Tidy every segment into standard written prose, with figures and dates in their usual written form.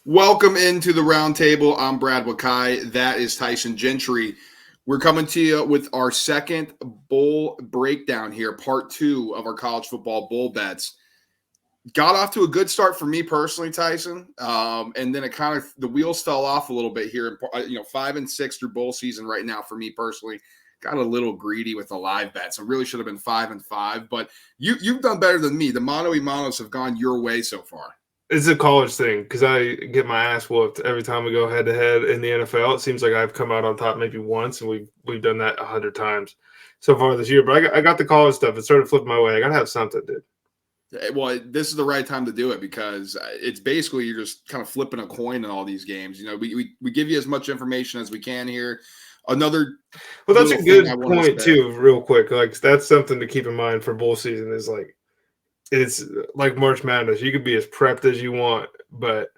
Welcome into the roundtable. I'm Brad Wakai. That is Tyson Gentry. We're coming to you with our second bowl breakdown here, part two of our college football bowl bets. Got off to a good start for me personally, Tyson, and then it kind of the wheels fell off a little bit here. 5-6 through bowl season right now for me personally. Got a little greedy with the live bets. I really should have been 5-5, but you've done better than me. The mono y have gone your way so far. It's a college thing because I get my ass whooped every time we go head to head in the NFL. It seems like I've come out on top maybe once, and we've done that 100 times so far this year. But I got the college stuff. It started flipping my way. I gotta have something, dude. Well, this is the right time to do it because it's basically you're just kind of flipping a coin in all these games. You know, we give you as much information as we can here. Another well, that's a good point too. Real quick, like that's something to keep in mind for bowl season is like. It's like March Madness. You could be as prepped as you want, but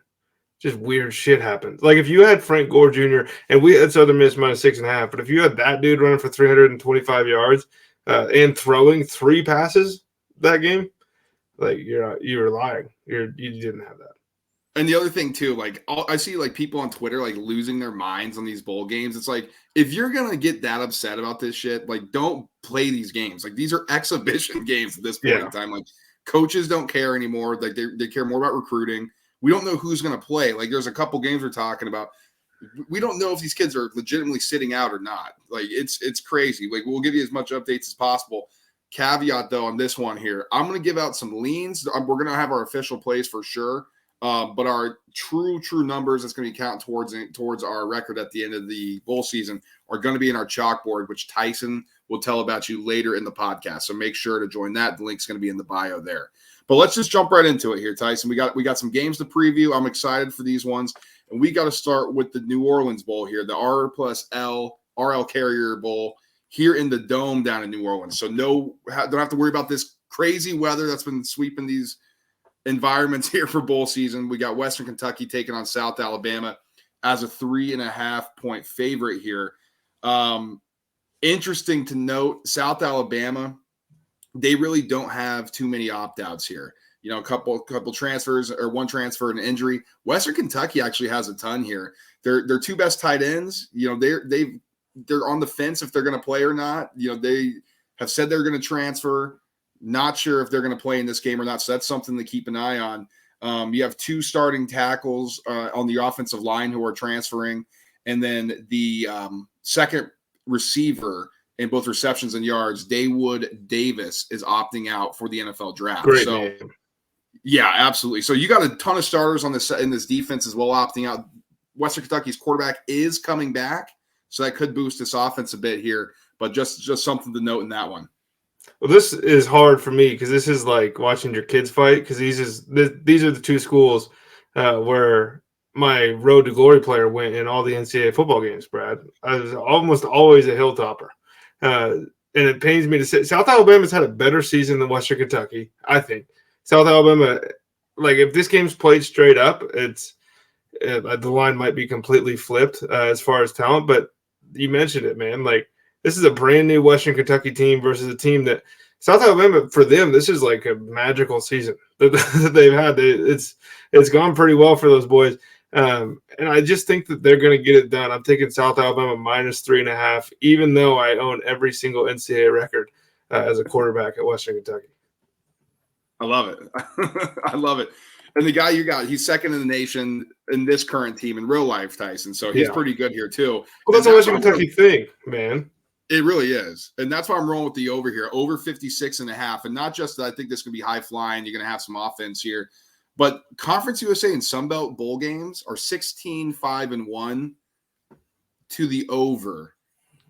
just weird shit happens. Like if you had Frank Gore Jr. and we had Southern Miss minus 6.5, but if you had that dude running for 325 yards and throwing 3 passes that game, like you were lying. You didn't have that. And the other thing too, like I see like people on Twitter like losing their minds on these bowl games. It's like if you're gonna get that upset about this shit, like don't play these games. Like these are exhibition games at this point in time. Like coaches don't care anymore. Like they care more about recruiting. We don't know who's going to play. Like there's a couple games we're talking about. We don't know if these kids are legitimately sitting out or not. Like it's crazy. Like we'll give you as much updates as possible. Caveat though on this one here, I'm going to give out some leans. We're going to have our official plays for sure. But our true numbers that's going to be counting towards our record at the end of the bowl season are going to be in our chalkboard, which Tyson will tell about you later in the podcast. So make sure to join that. The link's going to be in the bio there. But let's just jump right into it here, Tyson. We got some games to preview. I'm excited for these ones. And we got to start with the New Orleans Bowl here, the R+L RL Carrier Bowl here in the Dome down in New Orleans. So don't have to worry about this crazy weather that's been sweeping these environments here for bowl season. We got Western Kentucky taking on South Alabama as a 3.5-point favorite here. Interesting to note, South Alabama, they really don't have too many opt-outs here. You know, a couple transfers or one transfer and injury. Western Kentucky actually has a ton here. Their two best tight ends, you know, they're on the fence if they're going to play or not. You know, they have said they're going to transfer. Not sure if they're going to play in this game or not. So that's something to keep an eye on. You have 2 starting tackles on the offensive line who are transferring. And then the second receiver in both receptions and yards, Dawood Davis, is opting out for the NFL draft. Great name. Yeah, absolutely. So you got a ton of starters on this in this defense as well opting out. Western Kentucky's quarterback is coming back, so that could boost this offense a bit here. But just something to note in that one. Well, this is hard for me because this is like watching your kids fight because these are the 2 schools where my Road to Glory player went in all the NCAA football games, Brad. I was almost always a Hilltopper. And it pains me to say South Alabama's had a better season than Western Kentucky, I think. South Alabama, like if this game's played straight up, the line might be completely flipped as far as talent. But you mentioned it, man. Like this is a brand new Western Kentucky team versus a team that South Alabama, for them, this is like a magical season that they've had. It's gone pretty well for those boys. And I just think that they're going to get it done. I'm taking South Alabama minus 3.5, even though I own every single NCAA record as a quarterback at Western Kentucky. I love it. I love it. And the guy you got, he's second in the nation in this current team in real life, Tyson. So he's pretty good here too. Well, that's a Western Kentucky thing, man. It really is. And that's why I'm rolling with the over here, over 56.5. And not just that I think this could be high flying. You're going to have some offense here. But Conference USA and Sunbelt bowl games are 16-5-1 to the over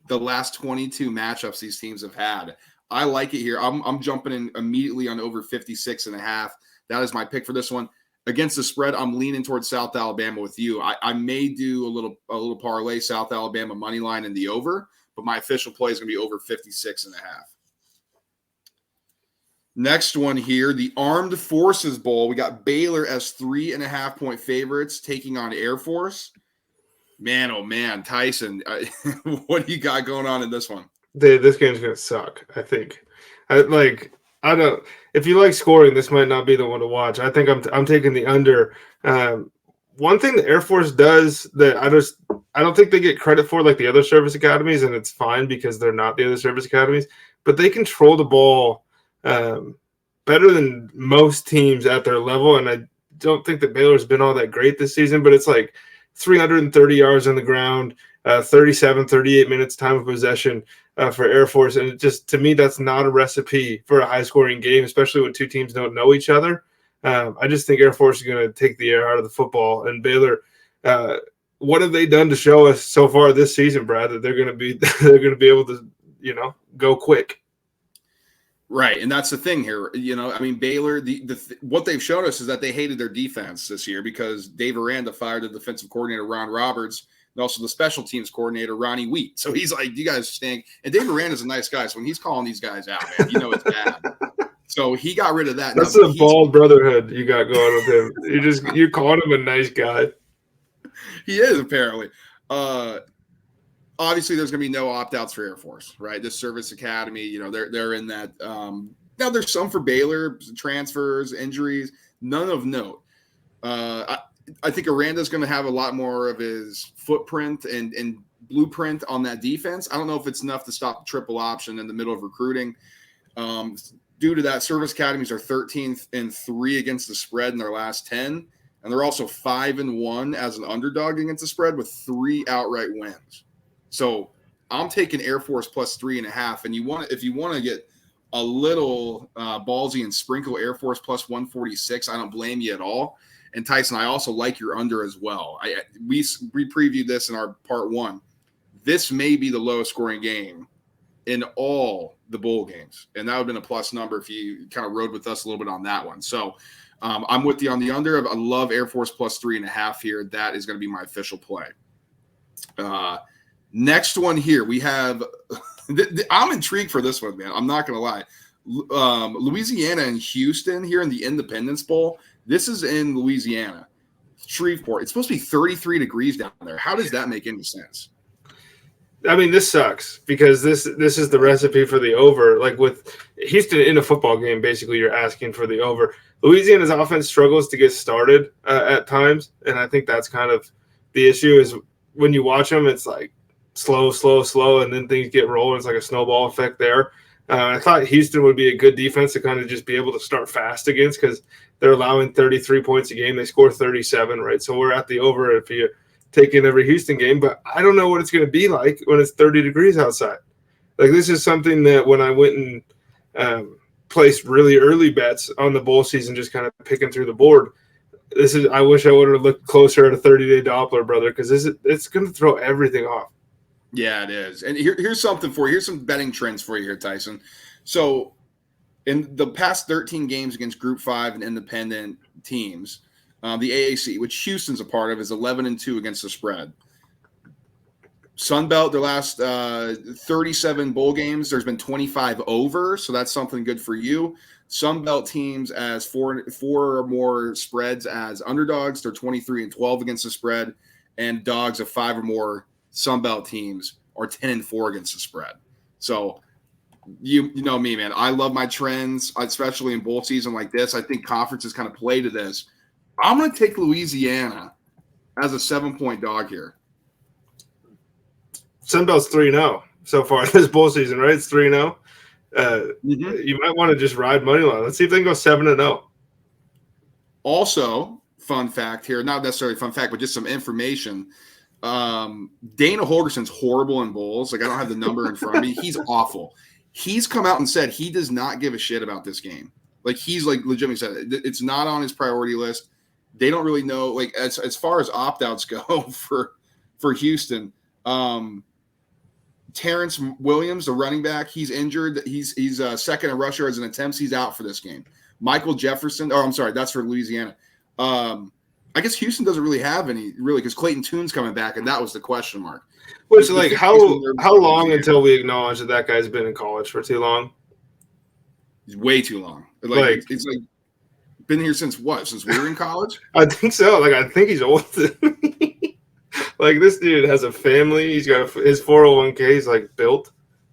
the last 22 matchups these teams have had. I like it here. I'm jumping in immediately on over 56.5. That is my pick for this one. Against the spread, I'm leaning towards South Alabama with you. I may do a little parlay South Alabama money line in the over, but my official play is going to be over 56.5. Next one here, the Armed Forces Bowl. We got Baylor as 3.5-point favorites taking on Air Force. Man, oh man, Tyson, what do you got going on in this one? This game's gonna suck. I think. I don't. If you like scoring, this might not be the one to watch. I think I'm taking the under. one thing the Air Force does that I don't think they get credit for like the other service academies, and it's fine because they're not the other service academies, but they control the ball better than most teams at their level. And I don't think that Baylor's been all that great this season, but it's like 330 yards on the ground, 37, 38 minutes time of possession for Air Force. And it just, to me, that's not a recipe for a high-scoring game, especially when two teams don't know each other. I just think Air Force is going to take the air out of the football. And Baylor, what have they done to show us so far this season, Brad, that they're going to be able to, go quick? Right, and that's the thing here. I mean, Baylor, what they've shown us is that they hated their defense this year because Dave Aranda fired the defensive coordinator, Ron Roberts, and also the special teams coordinator, Ronnie Wheat. So he's like, you guys stink. And Dave Aranda's a nice guy, so when he's calling these guys out, man, it's bad. So he got rid of that. That's a bald brotherhood you got going with him. You're calling him a nice guy. He is, apparently. Obviously, there's going to be no opt-outs for Air Force, right? This service academy, they're in that. Now, there's some for Baylor, transfers, injuries, none of note. I think Aranda's going to have a lot more of his footprint and blueprint on that defense. I don't know if it's enough to stop the triple option in the middle of recruiting. Due to that, service academies are 13th-3 against the spread in their last 10, and they're also 5-1 as an underdog against the spread with 3 outright wins. So I'm taking Air Force plus 3.5, and if you want to get a little ballsy and sprinkle Air Force plus 146, I don't blame you at all. And Tyson, I also like your under as well. We previewed this in our part 1. This may be the lowest scoring game in all the bowl games, and that would have been a plus number if you kind of rode with us a little bit on that one. So I'm with you on the under. I love Air Force plus 3.5 here. That is going to be my official play. Next one here, we have I'm intrigued for this one, man. I'm not going to lie. Louisiana and Houston here in the Independence Bowl. This is in Louisiana, Shreveport. It's supposed to be 33 degrees down there. How does that make any sense? I mean, this sucks because this is the recipe for the over. Like with Houston in a football game, basically you're asking for the over. Louisiana's offense struggles to get started at times, and I think that's kind of the issue is when you watch them, it's like slow, and then things get rolling. It's like a snowball effect there. I thought Houston would be a good defense to kind of just be able to start fast against because they're allowing 33 points a game. They score 37, right? So we're at the over if you take in every Houston game, but I don't know what it's going to be like when it's 30 degrees outside. Like this is something that when I went and placed really early bets on the bowl season, just kind of picking through the board, I wish I would have looked closer at a 30-day Doppler, brother, because it's going to throw everything off. Yeah, it is. And here's something for you. Here's some betting trends for you here, Tyson. So in the past 13 games against Group 5 and independent teams, the AAC, which Houston's a part of, is 11-2 against the spread. Sun Belt, their last 37 bowl games, there's been 25 over, so that's something good for you. Sun Belt teams as four or more spreads as underdogs, they're 23-12 against the spread, and dogs of 5 or more Sun Belt teams are 10-4 against the spread. So you know me, man. I love my trends, especially in bowl season like this. I think conferences kind of play to this. I'm going to take Louisiana as a 7-point dog here. Sunbelt's 3-0 so far this bowl season, right? It's 3-0. You might want to just ride money line. Let's see if they can go 7-0. Also, fun fact here, not necessarily fun fact, but just some information. Dana Holgerson's horrible in bowls. Like I don't have the number in front of me. He's awful. He's come out and said he does not give a shit about this game. Like he's like legitimately said it's not on his priority list. They don't really know. Like as far as opt-outs go for Houston, Terrence Williams, the running back, he's injured. He's second in rush yards and attempts. He's out for this game. Michael Jefferson. Oh, I'm sorry, that's for Louisiana. I guess Houston doesn't really have any because Clayton Toon's coming back, and that was the question mark. Which like how long until we acknowledge that guy's been in college for too long? He's way too long. Like it's like been here since what? Since we were in college? I think so. Like I think he's old. Like this dude has a family. He's got his 401k. He's like built.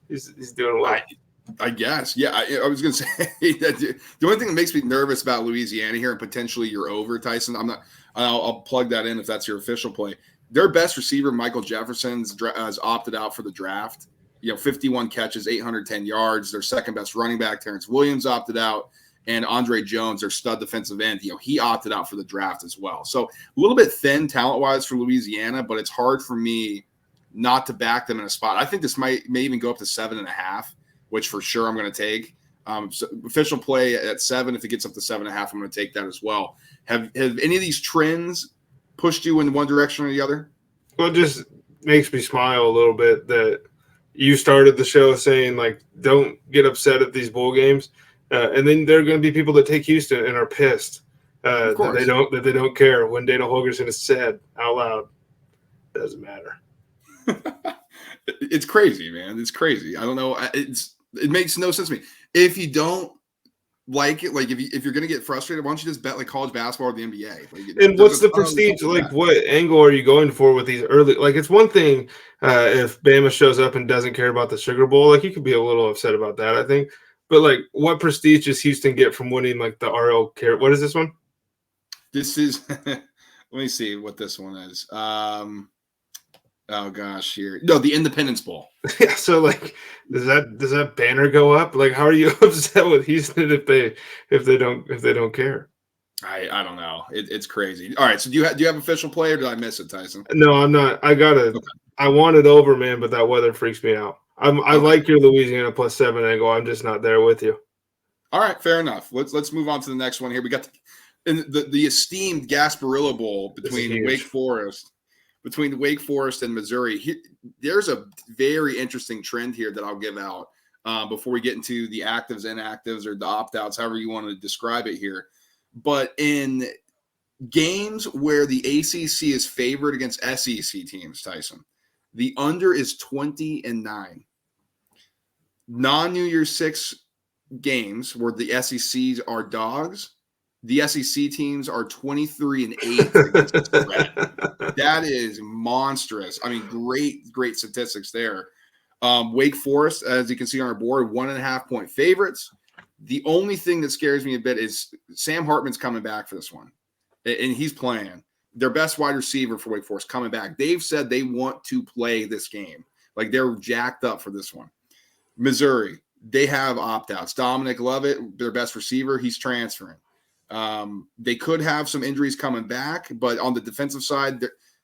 He's doing well. I guess. Yeah, I was going to say that the only thing that makes me nervous about Louisiana here and potentially you're over, Tyson, I'll plug that in if that's your official play. Their best receiver, Michael Jefferson's, has opted out for the draft. 51 catches, 810 yards. Their second best running back, Terrence Williams, opted out. And Andre Jones, their stud defensive end, he opted out for the draft as well. So a little bit thin talent-wise for Louisiana, but it's hard for me not to back them in a spot. I think this may even go up to 7.5, which for sure I'm going to take. So official play at 7. If it gets up to 7.5, I'm going to take that as well. Have any of these trends pushed you in one direction or the other? Well, it just makes me smile a little bit that you started the show saying, like, don't get upset at these bowl games. And then there are going to be people that take Houston and are pissed that they don't care when Dana Holgorsen has said out loud, doesn't matter. It's crazy, man. It's crazy. I don't know. It makes no sense to me. If you don't like it, like if you're going to get frustrated, why don't you just bet like college basketball or the NBA? And what's the prestige? Like, what angle are you going for with these early? Like, it's one thing if Bama shows up and doesn't care about the Sugar Bowl. Like, you could be a little upset about that, I think. But like, what prestige does Houston get from winning like the RL care? What is this one? This is. Let me see what this one is. Oh gosh, the Independence Bowl. Yeah, so like, does that banner go up? Like, how are you upset with Houston if they don't care? I don't know. It's crazy. All right, so do you have official play or did I miss it, Tyson? No, I'm not. I want it over, man, but that weather freaks me out. I like your Louisiana +7 angle. I'm just not there with you. All right, fair enough. Let's move on to the next one here. We got the esteemed Gasparilla Bowl between Wake Forest and Missouri. There's a very interesting trend here that I'll give out before we get into the actives, inactives, or the opt-outs, however you want to describe it here. But in games where the ACC is favored against SEC teams, Tyson, the under is 20-9. Non-New Year's 6 games where the SECs are dogs, the SEC teams are 23-8 against the spread. That is monstrous. I mean, great statistics there. Wake Forest, as you can see on our board, 1.5-point favorites. The only thing that scares me a bit is Sam Hartman's coming back for this one, and he's playing. Their best wide receiver for Wake Forest coming back. They've said they want to play this game. Like, they're jacked up for this one. Missouri, they have opt-outs. Dominic Lovett, their best receiver, he's transferring. They could have some injuries coming back, but on the defensive side,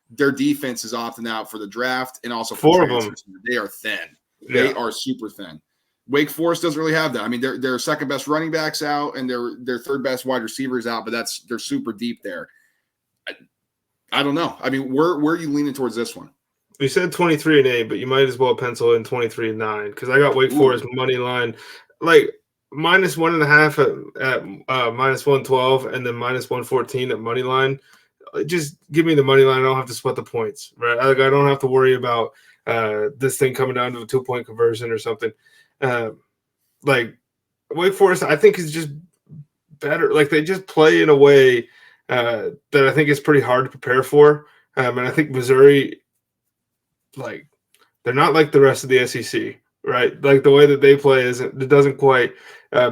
their defense is opting out for the draft and also for 4 of transfers. them. They are thin. Yeah. They are super thin. Wake Forest doesn't really have that. I mean, their second best running backs out and their third best wide receivers out, but they're super deep there. I don't know. I mean, where are you leaning towards this one? We said 23-8, but you might as well pencil in 23-9 because I got Wake Forest money line, like -1.5 at -112, and then -114 at money line. Just give me the money line. I don't have to split the points, right? Like, I don't have to worry about this thing coming down to a 2-point conversion or something. Like, Wake Forest, I think, is just better. Like, they just play in a way that I think is pretty hard to prepare for. And I think Missouri, like, they're not like the rest of the SEC, right? Like, the way that they play it doesn't quite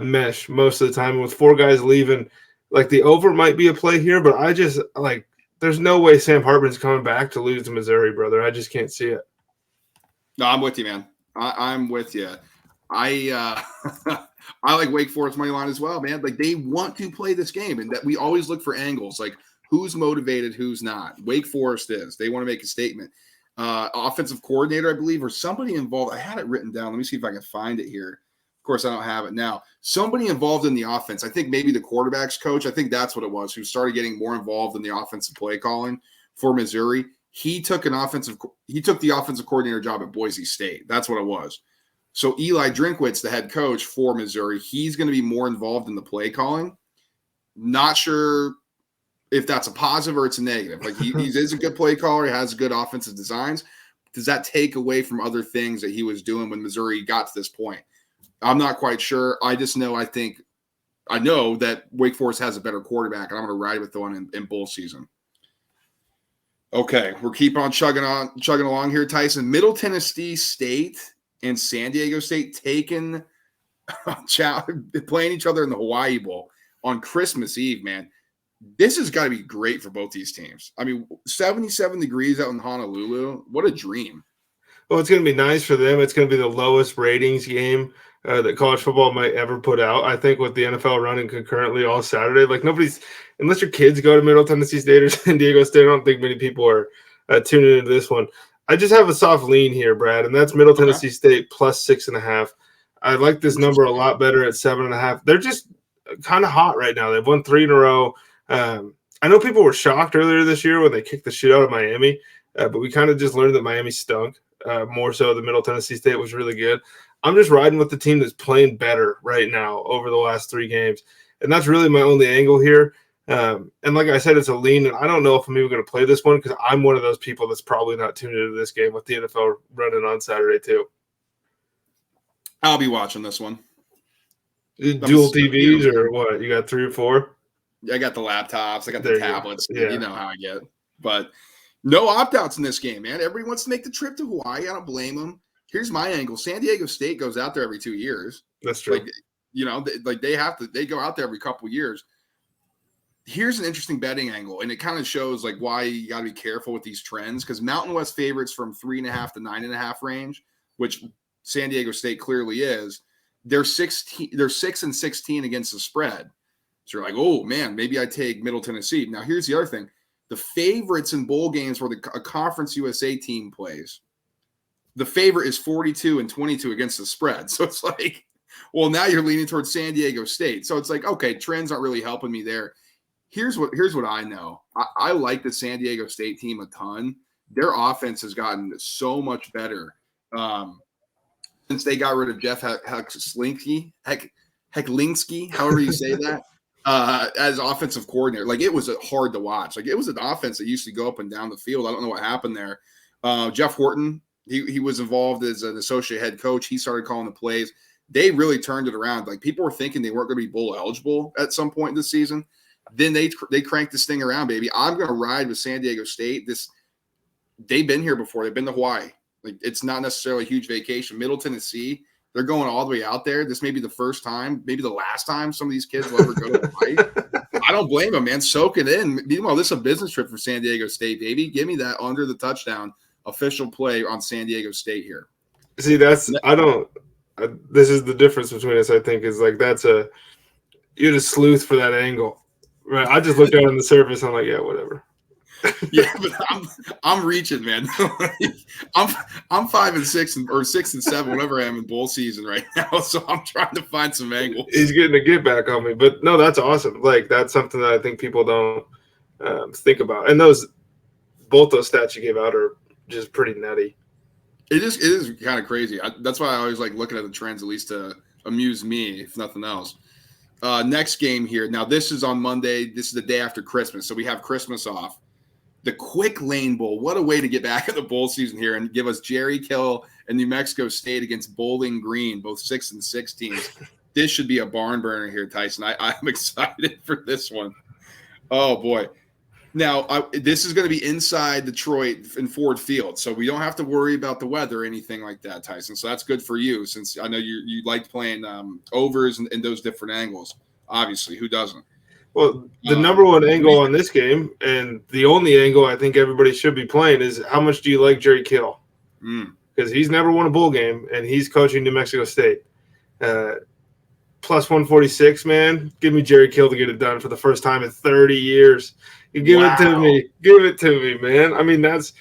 mesh most of the time. With 4 guys leaving, like, the over might be a play here, but I just, like, there's no way Sam Hartman's coming back to lose to Missouri, brother. I just can't see it. No, I'm with you, man. I'm with you. I like Wake Forest money line as well, man. Like, they want to play this game, and that we always look for angles, like who's motivated, who's not. Wake Forest is. They want to make a statement. Offensive coordinator, I believe, or somebody involved. I had it written down. Let me see if I can find it here. Of course, I don't have it now. Somebody involved in the offense. I think maybe the quarterback's coach. I think that's what it was, who started getting more involved in the offensive play calling for Missouri. He took the offensive coordinator job at Boise State. That's what it was. So Eli Drinkwitz, the head coach for Missouri, he's going to be more involved in the play calling. Not sure if that's a positive or it's a negative. Like, he is a good play caller. He has good offensive designs. Does that take away from other things that he was doing when Missouri got to this point? I'm not quite sure. I just know I know that Wake Forest has a better quarterback, and I'm going to ride with the one in bowl season. Okay, we're keep on chugging along here, Tyson. Middle Tennessee State and San Diego State taking playing each other in the Hawaii Bowl on Christmas Eve, man. This has got to be great for both these teams. I mean, 77 degrees out in Honolulu. What a dream. Well, it's going to be nice for them. It's going to be the lowest ratings game that college football might ever put out. I think with the NFL running concurrently all Saturday, like nobody's, unless your kids go to Middle Tennessee State or San Diego State, I don't think many people are tuning into this one. I just have a soft lean here, Brad, and that's Middle Tennessee State plus 6.5. I like this number a lot better at 7.5. They're just kind of hot right now. They've won 3 in a row. I know people were shocked earlier this year when they kicked the shit out of Miami, but we kind of just learned that Miami stunk. More so than Middle Tennessee State was really good. I'm just riding with the team that's playing better right now over the last 3 games. And that's really my only angle here. And like I said, it's a lean, and I don't know if I'm even going to play this one because I'm one of those people that's probably not tuned into this game with the NFL running on Saturday too. I'll be watching this one. Dual TVs or what? You got 3 or 4? I got the laptops. I got the tablets. Yeah. You know how I get. But no opt-outs in this game, man. Everybody wants to make the trip to Hawaii. I don't blame them. Here's my angle. San Diego State goes out there every 2 years. That's true. They go out there every couple years. Here's an interesting betting angle, and it kind of shows like why you got to be careful with these trends because Mountain West favorites from 3.5 to 9.5 range, which San Diego State clearly is. They're 6-16 against the spread. So you're like, oh man, maybe I take Middle Tennessee. Now here's the other thing. The favorites in bowl games where a Conference USA team plays, the favorite is 42-22 against the spread. So it's like, well, now you're leaning towards San Diego State. So it's like, okay, trends aren't really helping me there. Here's what I know. I like the San Diego State team a ton. Their offense has gotten so much better since they got rid of Jeff Hecklinski, however you say that. As offensive coordinator, like it was hard to watch. Like it was an offense that used to go up and down the field. I don't know what happened there. Jeff Horton, he was involved as an associate head coach. He started calling the plays. They really turned it around. Like people were thinking they weren't going to be bowl eligible at some point in the season. Then they cranked this thing around, baby. I'm going to ride with San Diego State. They've been here before. They've been to Hawaii. Like it's not necessarily a huge vacation. Middle Tennessee. They're going all the way out there. This may be the first time, maybe the last time some of these kids will ever go to Hawaii. I don't blame them, man. Soak it in. Meanwhile, this is a business trip for San Diego State, baby. Give me that under the touchdown official play on San Diego State here. See, this is the difference between us, I think, is like you're the sleuth for that angle. Right. I just looked out on the surface. I'm like, yeah, whatever. Yeah, but I'm reaching, man. I'm 5-6 or 6-7, whatever I am in bowl season right now. So I'm trying to find some angles. He's getting a get back on me, but no, that's awesome. Like that's something that I think people don't think about. And both those stats you gave out are just pretty nutty. It is kind of crazy. That's why I always like looking at the trends, at least to amuse me, if nothing else. Next game here. Now this is on Monday. This is the day after Christmas, so we have Christmas off. The Quick Lane Bowl. What a way to get back at the bowl season here and give us Jerry Kill and New Mexico State against Bowling Green, both 6-6 teams. This should be a barn burner here, Tyson. I'm excited for this one. Oh, boy. Now, this is going to be inside Detroit in Ford Field, so we don't have to worry about the weather or anything like that, Tyson. So that's good for you since I know you like playing overs and those different angles. Obviously, who doesn't? Well, the number one angle on this game, and the only angle I think everybody should be playing, is how much do you like Jerry Kill? Because he's never won a bowl game, and he's coaching New Mexico State. Plus 146, man. Give me Jerry Kill to get it done for the first time in 30 years. You give it to me. Give it to me, man. I mean, that's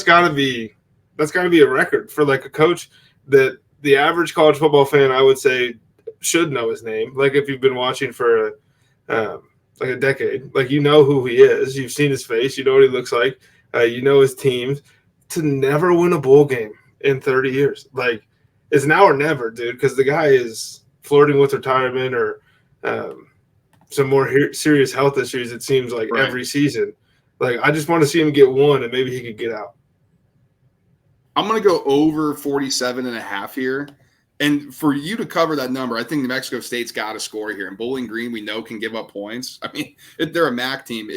got to be a record for like a coach that the average college football fan, I would say, should know his name. Like if you've been watching for like a decade, like you know who he is, you've seen his face, you know what he looks like, you know his teams. To never win a bowl game in 30 years, like it's now or never, dude. Because the guy is flirting with retirement or some more serious health issues. It seems like every season. Like I just want to see him get one, and maybe he could get out. I'm going to go over 47.5 here. And for you to cover that number, I think New Mexico State's got to score here. And Bowling Green, we know, can give up points. I mean, they're a MAC team.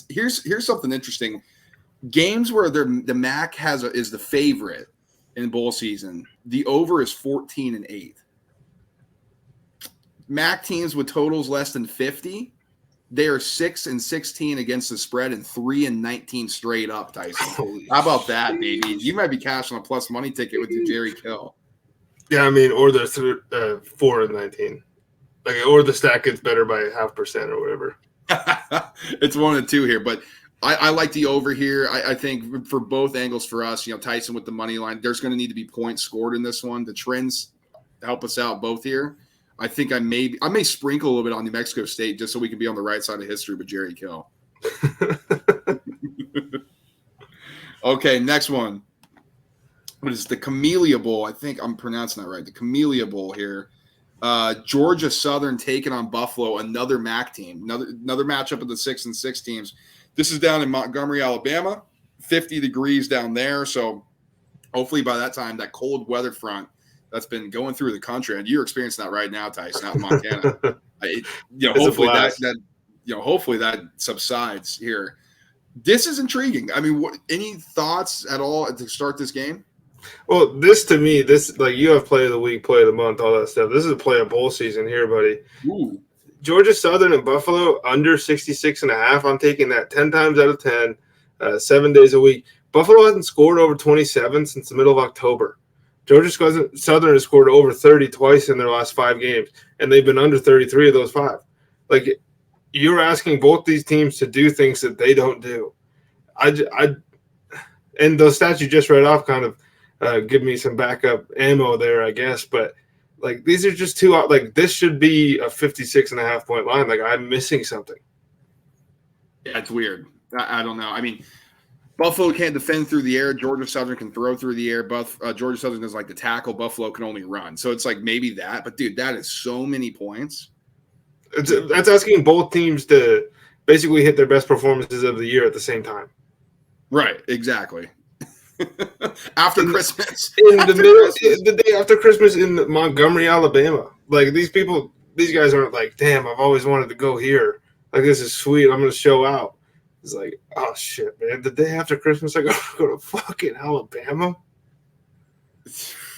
Here's something interesting. Games where the MAC is the favorite in bowl season, the over is 14-8. MAC teams with totals less than 50, they are 6-16 against the spread and 3-19 straight up, Tyson. Holy How about that, baby? sheesh. You might be cashing a plus money ticket with your Jerry Kill. Yeah, I mean, or they're 4-19. Like, or the stack gets better by 0.5% or whatever. It's one of the two here, but I like the over here. I think for both angles for us, Tyson with the money line, there's going to need to be points scored in this one. The trends help us out both here. I think I may sprinkle a little bit on New Mexico State just so we can be on the right side of history with Jerry Kill. Okay, next one. What is the Camellia Bowl? I think I'm pronouncing that right. The Camellia Bowl here. Georgia Southern taking on Buffalo, another MAC team. Another matchup of the 6-6 teams. This is down in Montgomery, Alabama. 50 degrees down there. So hopefully by that time, that cold weather front that's been going through the country, and you're experiencing that right now, Tyson, out in Montana. Hopefully hopefully that subsides here. This is intriguing. I mean, any thoughts at all to start this game? Well, to me, like you have play of the week, play of the month, all that stuff. This is a play of bowl season here, buddy. Ooh. Georgia Southern and Buffalo under 66.5. I'm taking that 10 times out of 10, 7 days a week. Buffalo hasn't scored over 27 since the middle of October. Georgia Southern has scored over 30 twice in their last 5 games, and they've been under 33 of those 5. Like, you're asking both these teams to do things that they don't do. And those stats you just read off kind of give me some backup ammo there, I guess. But, like, these are just two – like, this should be a 56.5-point line. Like, I'm missing something. Yeah, it's weird. I don't know. I mean – Buffalo can't defend through the air. Georgia Southern can throw through the air. Georgia Southern doesn't like to tackle. Buffalo can only run. So it's like maybe that. But, dude, that is so many points. That's asking both teams to basically hit their best performances of the year at the same time. Right, exactly. After Christmas. The day after Christmas in Montgomery, Alabama. Like, these guys aren't like, damn, I've always wanted to go here. Like, this is sweet. I'm going to show out. It's like, oh shit, man! The day after Christmas, I gotta go to fucking Alabama.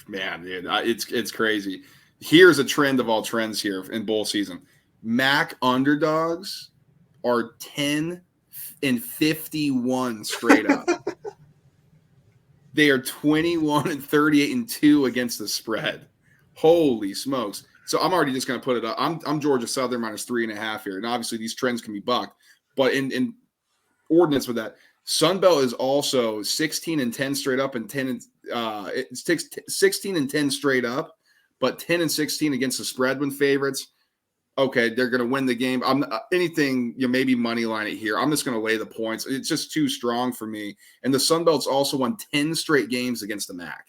Man, dude, it's crazy. Here's a trend of all trends here in bowl season: MAC underdogs are 10-51 straight up. They are 21-38-2 against the spread. Holy smokes! So I'm already just gonna put it up. I'm Georgia Southern -3.5 here, and obviously these trends can be bucked, but in ordinance with that. Sunbelt is also 16-10 straight up and 16-10 straight up, but 10-16 against the spread when favorites. Okay, they're going to win the game. I'm anything, maybe money line it here. I'm just going to lay the points. It's just too strong for me. And the Sunbelt's also won 10 straight games against the MAC.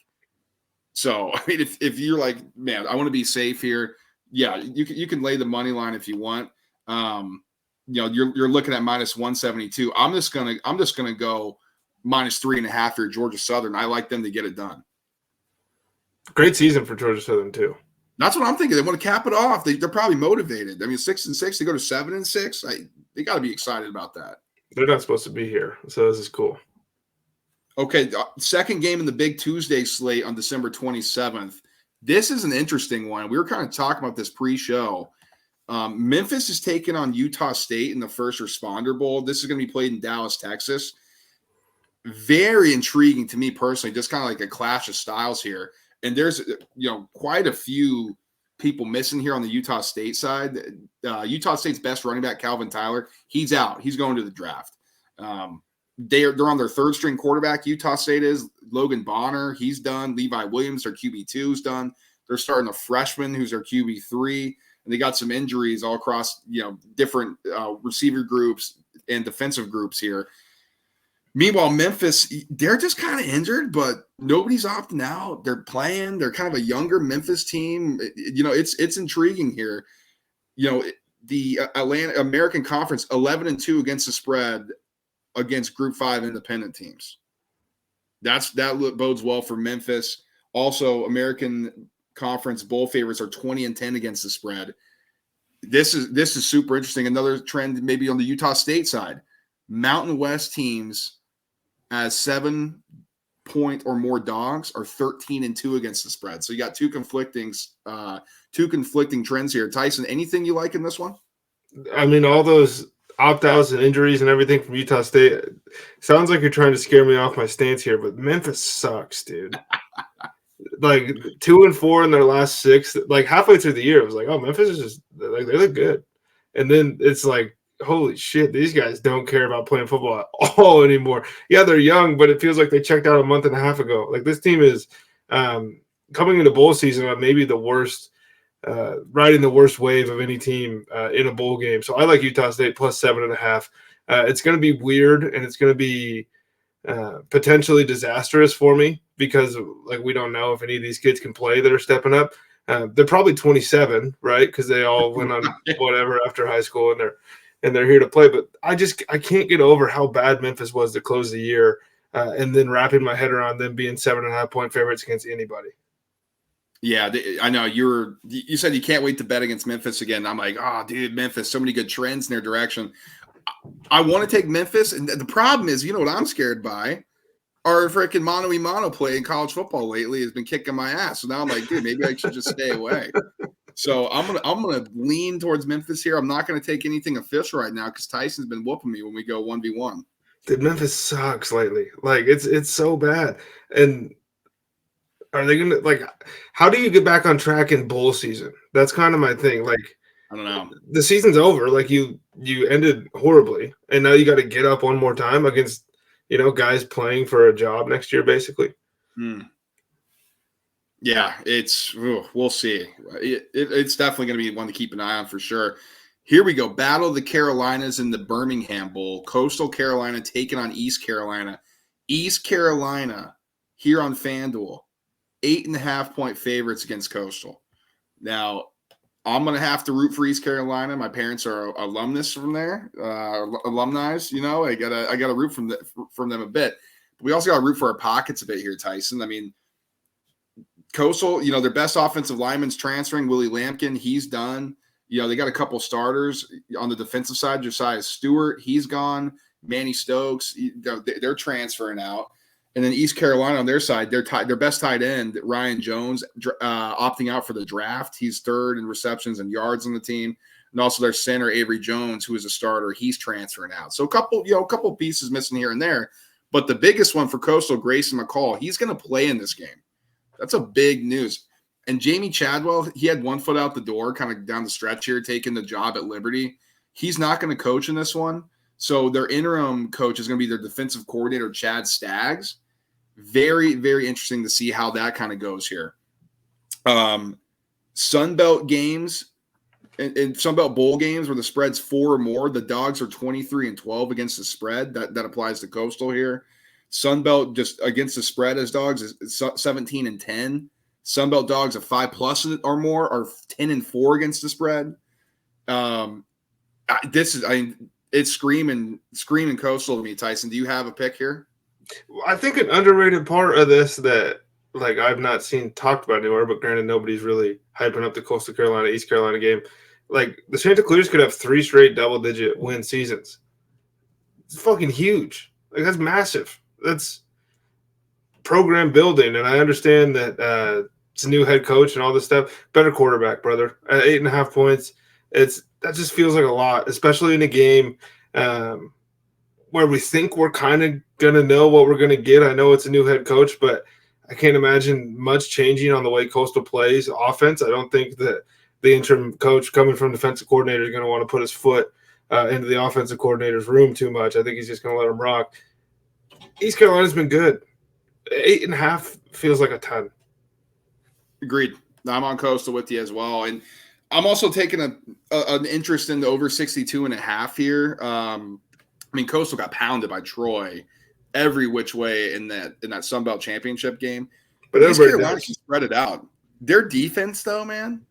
So, I mean, if you're like, man, I want to be safe here. Yeah, you can lay the money line if you want. You're looking at -172. I'm just gonna go -3.5 for Georgia Southern. I like them to get it done. Great season for Georgia Southern too. That's what I'm thinking. They want to cap it off. They're probably motivated. I mean, 6-6. They go to 7-6. They got to be excited about that. They're not supposed to be here, so this is cool. Okay, second game in the Big Tuesday slate on December 27th. This is an interesting one. We were kind of talking about this pre-show. Memphis is taking on Utah State in the First Responder Bowl. This is going to be played in Dallas, Texas. Very intriguing to me personally, just kind of like a clash of styles here. And there's, quite a few people missing here on the Utah State side. Utah State's best running back, Calvin Tyler, he's out. He's going to the draft. They're on their third string quarterback. Utah State is Logan Bonner. He's done. Levi Williams, their QB2, is done. They're starting a freshman who's their QB3. And they got some injuries all across, different receiver groups and defensive groups here. Meanwhile, Memphis, they're just kind of injured, but nobody's opting out. They're playing. They're kind of a younger Memphis team. It's intriguing here. The American Conference 11-2 against the spread against Group 5 independent teams. That bodes well for Memphis. Also, American Conference bowl favorites are 20-10 against the spread. This is super interesting. Another trend maybe on the Utah State side. Mountain West teams as 7-point or more dogs are 13-2 against the spread. So you got two conflicting two conflicting trends here. Tyson, anything you like in this one? I mean, all those opt-outs and injuries and everything from Utah State. Sounds like you're trying to scare me off my stance here, but Memphis sucks, dude. Like 2-4 in their last 6. Like halfway through the year, it was like, oh, Memphis is just like they look good, and then it's like, holy shit, these guys don't care about playing football at all anymore. Yeah, they're young, but it feels like they checked out a month and a half ago. Like this team is coming into bowl season on maybe the worst, riding the worst wave of any team in a bowl game. So I like Utah State plus 7.5. It's going to be weird, and it's going to be potentially disastrous for me because like we don't know if any of these kids can play that are stepping up. They're probably 27, right? Because they all went on whatever after high school, and they're here to play. But I can't get over how bad Memphis was to close the year, and then wrapping my head around them being 7.5-point favorites against anybody. Yeah, I know you said you can't wait to bet against Memphis again. I'm like, oh, dude, Memphis, so many good trends in their direction. I want to take Memphis, and the problem is, you know what I'm scared by? Our freaking mano-a-mano play in college football lately has been kicking my ass. So now I'm like, dude, maybe I should just stay away. So I'm gonna lean towards Memphis here. I'm not gonna take anything official right now because Tyson's been whooping me when we go 1v1. Dude, Memphis sucks lately. Like it's so bad. And are they gonna how do you get back on track in bowl season? That's kind of my thing. Like I don't know. The season's over. Like you ended horribly, and now you got to get up one more time against guys playing for a job next year, basically. Yeah, we'll see. It's definitely going to be one to keep an eye on for sure. Here we go. Battle of the Carolinas in the Birmingham Bowl. Coastal Carolina taking on East Carolina. East Carolina here on FanDuel. 8.5-point favorites against Coastal. Now, I'm going to have to root for East Carolina. My parents are alumnus from there, alumni. I gotta root from them a bit. But we also got to root for our pockets a bit here, Tyson. I mean, Coastal, their best offensive lineman's transferring. Willie Lampkin, he's done. They got a couple starters on the defensive side. Josiah Stewart, he's gone. Manny Stokes, they're transferring out. And then East Carolina on their side, their best tight end, Ryan Jones, opting out for the draft. He's third in receptions and yards on the team. And also their center, Avery Jones, who is a starter, he's transferring out. So a couple pieces missing here and there. But the biggest one for Coastal, Grayson McCall, he's going to play in this game. That's a big news. And Jamie Chadwell, he had one foot out the door, kind of down the stretch here, taking the job at Liberty. He's not going to coach in this one. So their interim coach is going to be their defensive coordinator, Chad Staggs. Very, very interesting to see how that kind of goes here. Sunbelt games and Sunbelt Bowl games where the spread's 4 or more, the Dogs are 23-12 against the spread. That applies to Coastal here. Sunbelt just against the spread as Dogs is 17-10. Sunbelt Dogs of 5+ or more are 10-4 against the spread. It's screaming Coastal to me, Tyson. Do you have a pick here? I think an underrated part of this that I've not seen talked about anywhere, but granted nobody's really hyping up the Coastal Carolina East Carolina game. Like the Chanticleers could have 3 straight double-digit win seasons. It's fucking huge. Like that's massive. That's program building, and I understand that it's a new head coach and all this stuff. Better quarterback, brother. At 8.5 points, that just feels like a lot, especially in a game where we think we're kind of gonna know what we're gonna get. I know it's a new head coach, but I can't imagine much changing on the way Coastal plays offense. I don't think that the interim coach coming from defensive coordinator is going to want to put his foot into the offensive coordinator's room too much. I think he's just going to let him rock. East Carolina's been good. 8.5 feels like a ton. Agreed. I'm on Coastal with you as well. And I'm also taking an interest in the over 62.5 here. Coastal got pounded by Troy every which way in that Sunbelt championship game. But East Carolina can spread it out. Their defense, though, man,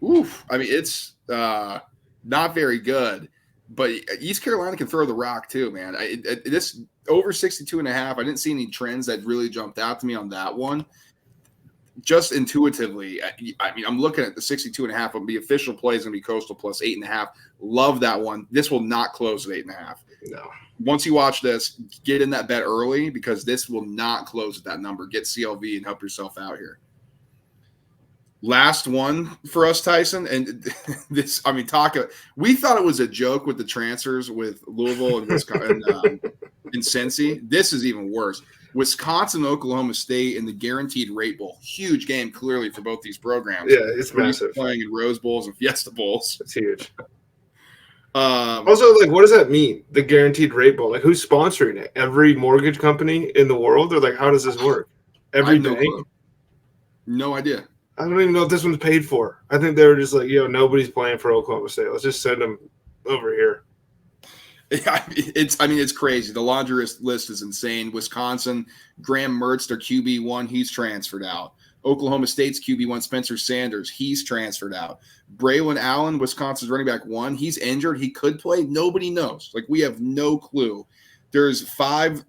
oof. It's not very good. But East Carolina can throw the rock too, man. This over 62.5, I didn't see any trends that really jumped out to me on that one. Just intuitively, I'm looking at the 62.5. But the official play is going to be Coastal plus 8.5. Love that one. This will not close at 8.5. No. Once you watch this, get in that bet early because this will not close at that number. Get CLV and help yourself out here. Last one for us, Tyson, and this, I mean, we thought it was a joke with the transfers with Louisville and Wisconsin and Cincy. This is even worse. Wisconsin, Oklahoma State in the Guaranteed Rate Bowl. Huge game, clearly, for both these programs. Yeah, it's massive. Playing in Rose Bowls and Fiesta Bowls. It's huge. Also, like, what does that mean? The Guaranteed Rate Bowl? Like, who's sponsoring it? Every mortgage company in the world? Or, like, how does this work? Every bank? No idea. I don't even know if this one's paid for. I think they were just like, nobody's playing for Oklahoma State. Let's just send them over here. Yeah, it's crazy. The laundry list is insane. Wisconsin, Graham Mertz, their QB1, he's transferred out. Oklahoma State's QB1, Spencer Sanders, he's transferred out. Braylon Allen, Wisconsin's running back 1, he's injured. He could play. Nobody knows. Like, we have no clue. There's 5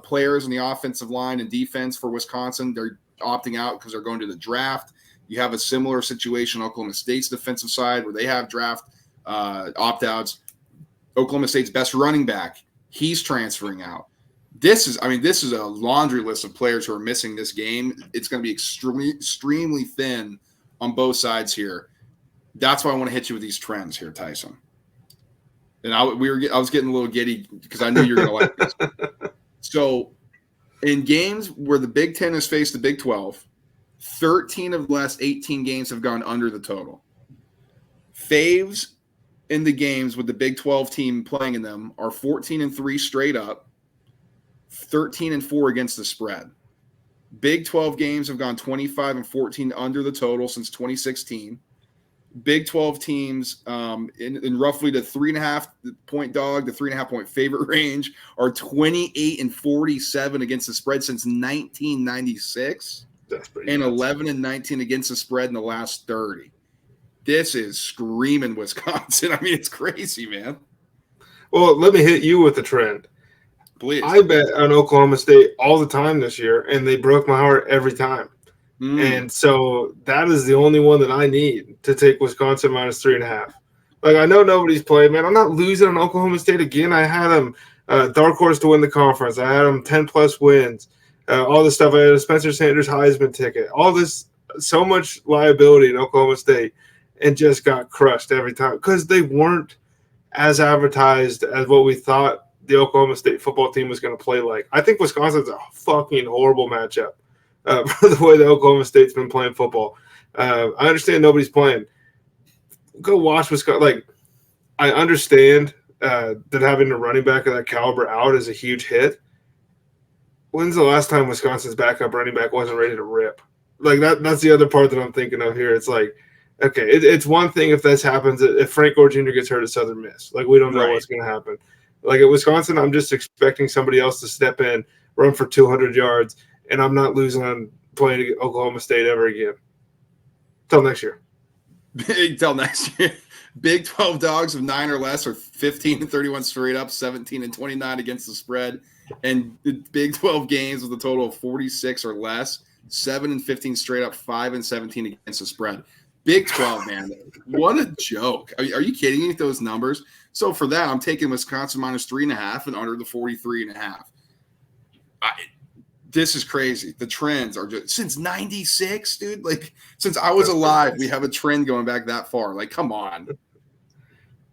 players on the offensive line and defense for Wisconsin. They're opting out because they're going to the draft. You have a similar situation on Oklahoma State's defensive side where they have draft opt-outs. Oklahoma State's best running back, he's transferring out. This is a laundry list of players who are missing this game. It's going to be extremely thin on both sides here. That's why I want to hit you with these trends here, Tyson. And I was getting a little giddy because I knew you were going to like this. So, in games where the Big Ten has faced the Big 12, 13 of the last 18 games have gone under the total. Faves in the games with the Big 12 team playing in them are 14-3 straight up, 13-4 against the spread. Big 12 games have gone 25-14 under the total since 2016. Big 12 teams in roughly the 3.5 point dog, the 3.5 point favorite range are 28-47 against the spread since 1996, and 11-19 against the spread in the last 30. This is screaming Wisconsin. I mean, it's crazy, man. Well, let me hit you with the trend. Please. I bet on Oklahoma State all the time this year, and they broke my heart every time. And so that is the only one that I need to take Wisconsin minus 3.5. Like, I know nobody's played, man. I'm not losing on Oklahoma State again. I had them dark horse to win the conference. I had them 10-plus wins. All this stuff. I had a Spencer Sanders Heisman ticket. All this, so much liability in Oklahoma State, and just got crushed every time because they weren't as advertised as what we thought the Oklahoma State football team was going to play like. I think Wisconsin's a fucking horrible matchup. For the way that Oklahoma State's been playing football. I understand nobody's playing. Go watch Wisconsin. Like, I understand that having a running back of that caliber out is a huge hit. When's the last time Wisconsin's backup running back wasn't ready to rip? Like, that's the other part that I'm thinking of here. It's like, okay, it's one thing if this happens. If Frank Gore Jr. gets hurt at Southern Miss, like, we don't know what's going to happen. Like, at Wisconsin, I'm just expecting somebody else to step in, run for 200 yards, and I'm not losing on playing Oklahoma State ever again. Till next year. Till next year. Big 12 dogs of 9 or less are 15-31 straight up, 17-29 against the spread. And the Big 12 games with a total of 46 or less, 7-15 straight up, 5-17 against the spread. Big 12, man. What a joke. Are you kidding me with those numbers? So for that, I'm taking Wisconsin minus 3.5 and under the 43.5. This is crazy. The trends are just since 96, dude. Like, since I was alive, we have a trend going back that far. Like, come on.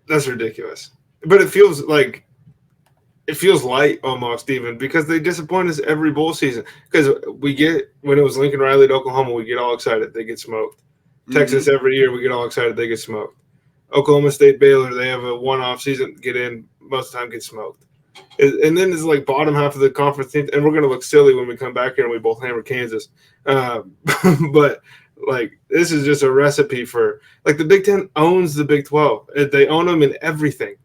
That's ridiculous. But it feels light almost even because they disappoint us every bowl season. Because when it was Lincoln Riley at Oklahoma, we get all excited. They get smoked. Texas every year, we get all excited. They get smoked. Oklahoma State, Baylor, they have a one-off season, get in, most of the time get smoked. And then it's like bottom half of the conference team, and we're going to look silly when we come back here and we both hammer Kansas. But, like, this is just a recipe for – like, the Big Ten owns the Big 12. They own them in everything.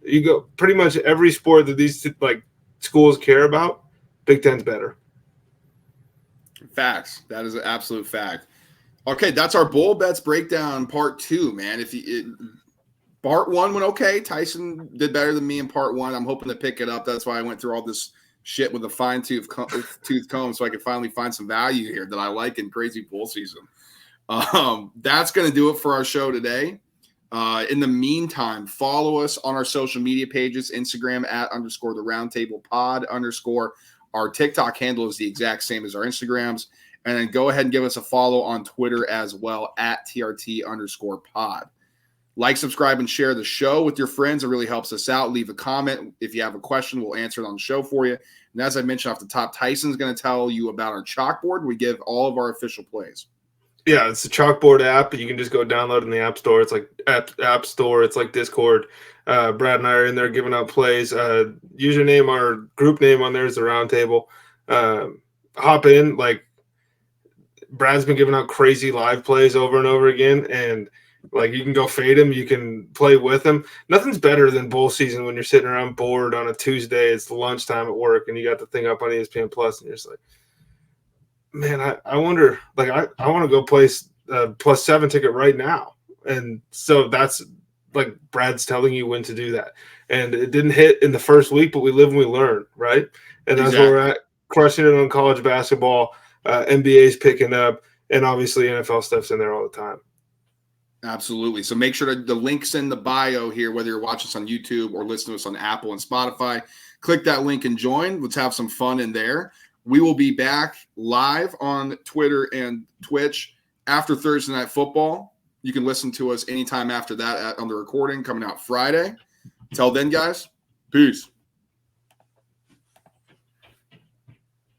You go – pretty much every sport that these, like, schools care about, Big Ten's better. Facts. That is an absolute fact. Okay, that's our bowl bets breakdown part 2, man. Part 1 went okay. Tyson did better than me in part 1. I'm hoping to pick it up. That's why I went through all this shit with a fine-tooth comb so I could finally find some value here that I like in crazy bowl season. That's going to do it for our show today. In the meantime, follow us on our social media pages, Instagram @_the roundtable pod_ Our TikTok handle is the exact same as our Instagrams. And then go ahead and give us a follow on Twitter as well at TRT_pod. Like, subscribe, and share the show with your friends. It really helps us out. Leave a comment. If you have a question, we'll answer it on the show for you. And as I mentioned off the top, Tyson's going to tell you about our chalkboard. We give all of our official plays. Yeah, it's a chalkboard app. You can just go download it in the App Store. It's like App Store. It's like Discord. Brad and I are in there giving out plays. Username, our group name on there is the Roundtable. Hop in. Like, Brad's been giving out crazy live plays over and over again, and like you can go fade him, you can play with him. Nothing's better than bowl season when you're sitting around bored on a Tuesday. It's lunchtime at work, and you got the thing up on ESPN Plus, and you're just like, man, I wonder. Like, I want to go place a +7 ticket right now, and so that's like Brad's telling you when to do that. And it didn't hit in the first week, but we live and we learn, right? And that's where we're at, crushing it on college basketball. NBA's picking up, and obviously NFL stuff's in there all the time. Absolutely. So make sure the link's in the bio here, whether you're watching us on YouTube or listening to us on Apple and Spotify. Click that link and join. Let's have some fun in there. We will be back live on Twitter and Twitch after Thursday Night Football. You can listen to us anytime after that on the recording coming out Friday. Till then, guys, peace.